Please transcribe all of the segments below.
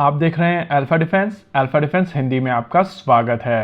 आप देख रहे हैं अल्फा डिफेंस हिंदी में आपका स्वागत है।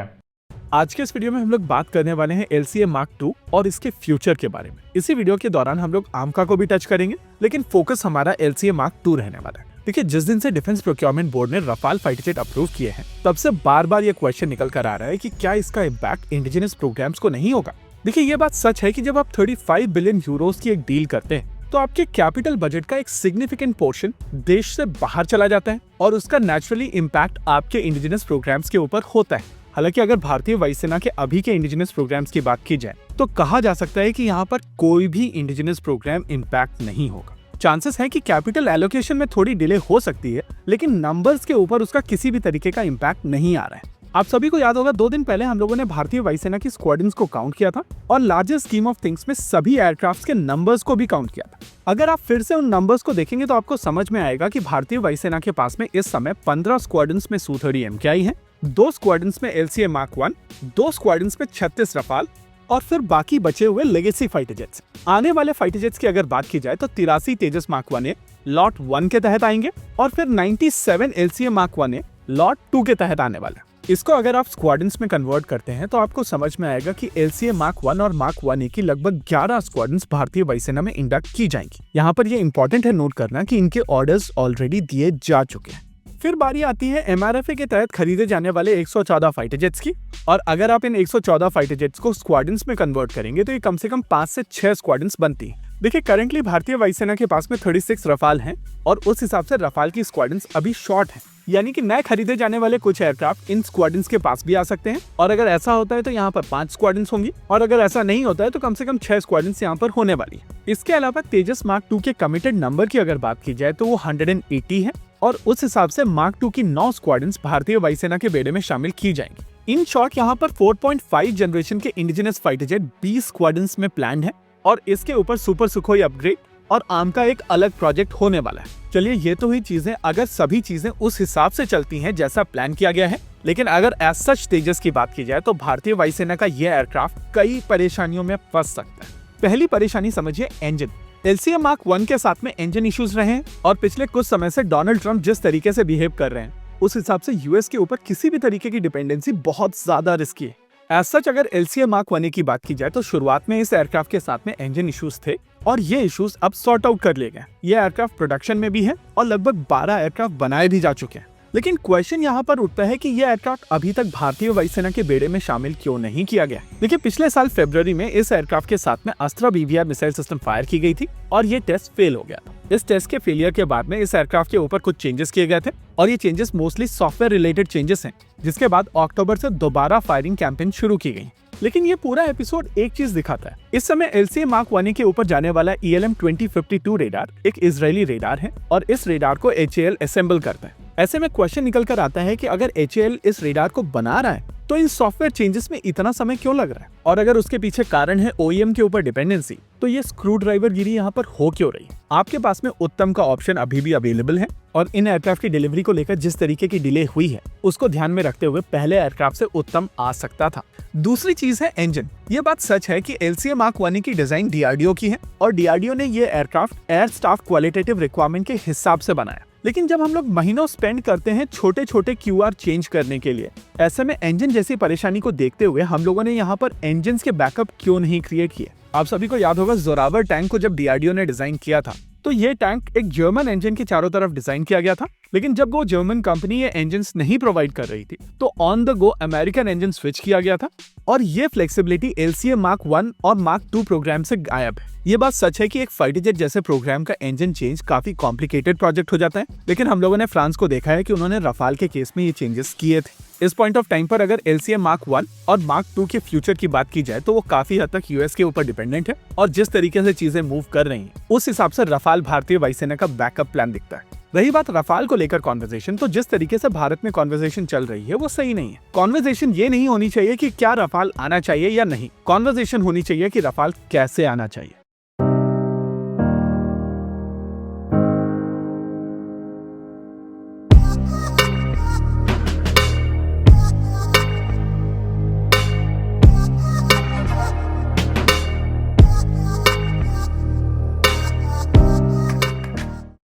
आज के इस वीडियो में हम लोग बात करने वाले हैं LCA Mark II और इसके फ्यूचर के बारे में। इसी वीडियो के दौरान हम लोग आमका को भी टच करेंगे, लेकिन फोकस हमारा LCA Mark II रहने वाला है। देखिए, जिस दिन से डिफेंस प्रोक्योरमेंट बोर्ड ने रफाल फाइटर जेट अप्रूव किए हैं, तब से बार बार ये क्वेश्चन निकल कर आ रहा है कि क्या इसका इम्पैक्ट इंडिजिनस प्रोग्राम्स को नहीं होगा। देखिए, ये बात सच है कि जब आप 35 बिलियन यूरोस की एक डील करते हैं तो आपके कैपिटल बजट का एक सिग्निफिकेंट पोर्शन देश से बाहर चला जाता है और उसका नेचुरली इम्पैक्ट आपके इंडिजिनस प्रोग्राम्स के ऊपर होता है। हालांकि अगर भारतीय वायुसेना के अभी के इंडिजिनस प्रोग्राम्स की बात की जाए तो कहा जा सकता है कि यहाँ पर कोई भी इंडिजिनस प्रोग्राम इम्पैक्ट नहीं होगा। चांसेस है कि कैपिटल एलोकेशन में थोड़ी डिले हो सकती है, लेकिन नंबर्स के ऊपर उसका किसी भी तरीके का इम्पैक्ट नहीं आ रहा है। आप सभी को याद होगा, 2 दिन पहले हम लोगों ने भारतीय वायुसेना की स्क्वाड्रन्स को काउंट किया था और लार्जर स्कीम ऑफ थिंग्स में सभी एयरक्राफ्ट्स के नंबर्स को भी काउंट किया था। अगर आप फिर से उन नंबर्स को देखेंगे तो आपको समझ में आएगा कि भारतीय वायुसेना के पास में इस समय 15 स्क्वाड्रन्स में Su-30 MKI हैं, 2 स्क्वाड्रन्स में LCA Mark I, 2 स्क्वाड्रन्स में 36 रफाल और फिर बाकी बचे हुए लेगेसी फाइटर जेट्स। आने वाले फाइटर जेट्स की अगर बात की जाए तो 83 तेजस Mark 1A लॉट 1 के तहत आएंगे और फिर 97 LCA Mark 1A लॉट 2 के तहत आने वाला है। इसको अगर आप स्क्वाड्रन्स में कन्वर्ट करते हैं तो आपको समझ में आएगा कि LCA Mark I और Mark 1A की लगभग 11 स्क्वाड्रन्स भारतीय वायुसेना में इंडक्ट की जाएंगी। यहाँ पर ये इंपॉर्टेंट है नोट करना कि इनके ऑर्डर्स ऑलरेडी दिए जा चुके हैं। फिर बारी आती है MRFA के तहत खरीदे जाने वाले 114 फाइटर जेट्स की, और अगर आप इन 114 फाइटर जेट्स को स्क्वाड्रन्स में कन्वर्ट करेंगे तो ये कम से कम 5 से 6 स्क्वाड्रन्स बनती है। देखिए, करंटली भारतीय वायुसेना के पास में 36 रफाल हैं और उस हिसाब से रफाल की स्क्वाड्रन्स अभी शॉर्ट है, यानी कि नए खरीदे जाने वाले कुछ एयरक्राफ्ट इन स्क्वाड्रन्स के पास भी आ सकते हैं। और अगर ऐसा होता है तो यहाँ पर 5 स्क्वाड्रन्स होंगी, और अगर ऐसा नहीं होता है तो कम से कम 6 स्क्वाड्रन्स यहाँ पर होने वाली है। इसके अलावा तेजस Mark II के कमिटेड नंबर की अगर बात की जाए तो वो 180 है, और उस हिसाब से Mark II की 9 स्क्वाड्रन्स भारतीय वायुसेना के बेड़े में शामिल की जाएंगी। इन शॉर्ट यहाँ पर 4.5 जनरेशन के इंडिजिनस फाइटर जेट 20 स्क्वाड्रन्स में प्लान है, और इसके ऊपर सुपर सुखोई अपग्रेड और आर्म का एक अलग प्रोजेक्ट होने वाला है। चलिए, ये तो हुई चीजें अगर सभी चीजें उस हिसाब से चलती हैं जैसा प्लान किया गया है, लेकिन अगर एज सच तेजस की बात की जाए तो भारतीय वायुसेना का यह एयरक्राफ्ट कई परेशानियों में फंस सकता है। पहली परेशानी समझिए इंजन। LCA Mark I के साथ में इंजन इश्यूज रहे हैं, और पिछले कुछ समय से डोनाल्ड ट्रंप जिस तरीके से बिहेव कर रहे हैं उस हिसाब से यूएस के ऊपर किसी भी तरीके की डिपेंडेंसी बहुत ज्यादा रिस्की है। एज सच अगर LCA Mark I की बात की जाए तो शुरुआत में इस एयरक्राफ्ट के साथ में इंजन इश्यूज थे, और ये इश्यूज अब सॉर्ट आउट कर लिए गए। ये एयरक्राफ्ट प्रोडक्शन में भी है और लगभग 12 एयरक्राफ्ट बनाए भी जा चुके हैं। लेकिन क्वेश्चन यहाँ पर उठता है कि यह एयरक्राफ्ट अभी तक भारतीय वायुसेना के बेड़े में शामिल क्यों नहीं किया गया। देखिए, पिछले साल फरवरी में इस एयरक्राफ्ट के साथ में अस्त्रा BVR मिसाइल सिस्टम फायर की गई थी और ये टेस्ट फेल हो गया था। इस टेस्ट के फेलियर के बाद में इस एयरक्राफ्ट के ऊपर कुछ चेंजेस किए गए थे, और ये changes mostly software related changes हैं, जिसके बाद अक्टूबर से दोबारा फायरिंग कैंपेन शुरू की गई। लेकिन ये पूरा एपिसोड एक चीज दिखाता है। इस समय LCA Mark I के ऊपर जाने वाला ELM-2052 रेडार एक इजरायली रेडार है, और इस रेडार को HAL असेंबल करता है। ऐसे में क्वेश्चन निकल कर आता है कि अगर HAL इस रेडार को बना रहा है तो इन सॉफ्टवेयर चेंजेस में इतना समय क्यों लग रहा है, और अगर उसके पीछे कारण है OEM के ऊपर डिपेंडेंसी, तो ये स्क्रू ड्राइवर गिरी यहाँ पर हो क्यों रही है। आपके पास में उत्तम का ऑप्शन अभी भी अवेलेबल है, और इन एयरक्राफ्ट की डिलीवरी को लेकर जिस तरीके की डिले हुई है उसको ध्यान में रखते हुए पहले एयरक्राफ्ट से उत्तम आ सकता था। दूसरी चीज है इंजन। ये बात सच है कि LCA Mark I की डिजाइन DRDO की है, और DRDO ने ये aircraft air staff qualitative requirement के हिसाब से बनाया। लेकिन जब हम लोग महीनों स्पेंड करते हैं छोटे छोटे QR चेंज करने के लिए, ऐसे में इंजन जैसी परेशानी को देखते हुए हम लोगों ने यहाँ पर इंजन के बैकअप क्यों नहीं क्रिएट किए। आप सभी को याद होगा, जोरावर टैंक को जब DRDO ने डिजाइन किया था तो ये टैंक एक जर्मन इंजन के चारों तरफ डिजाइन किया गया था, लेकिन जब वो जर्मन कंपनी ये इंजन नहीं प्रोवाइड कर रही थी तो on the go American engine switch किया गया था, और ये फ्लेक्सिबिलिटी LCA Mark I और Mark II प्रोग्राम से गायब है। ये बात सच है कि एक फाइटर जेट जैसे प्रोग्राम का इंजन चेंज काफी कॉम्प्लिकेटेड प्रोजेक्ट हो जाता है, लेकिन हम लोगों ने फ्रांस को देखा है कि उन्होंने रफाल के केस में ये चेंजेस किए थे। इस पॉइंट ऑफ टाइम पर अगर LCA Mark I और Mark II के फ्यूचर की बात की जाए तो वो काफी हद तक यूएस के ऊपर डिपेंडेंट है, और जिस तरीके से चीजें मूव कर रही हैं उस हिसाब से रफाल भारतीय वायुसेना का बैकअप प्लान दिखता है। रही बात रफाल को लेकर कॉन्वर्सेशन, तो जिस तरीके से भारत में कॉन्वर्सेशन चल रही है वो सही नहीं है। कॉन्वर्सेशन ये नहीं होनी चाहिए कि क्या रफाल आना चाहिए या नहीं, कॉन्वर्सेशन होनी चाहिए कि रफाल कैसे आना चाहिए।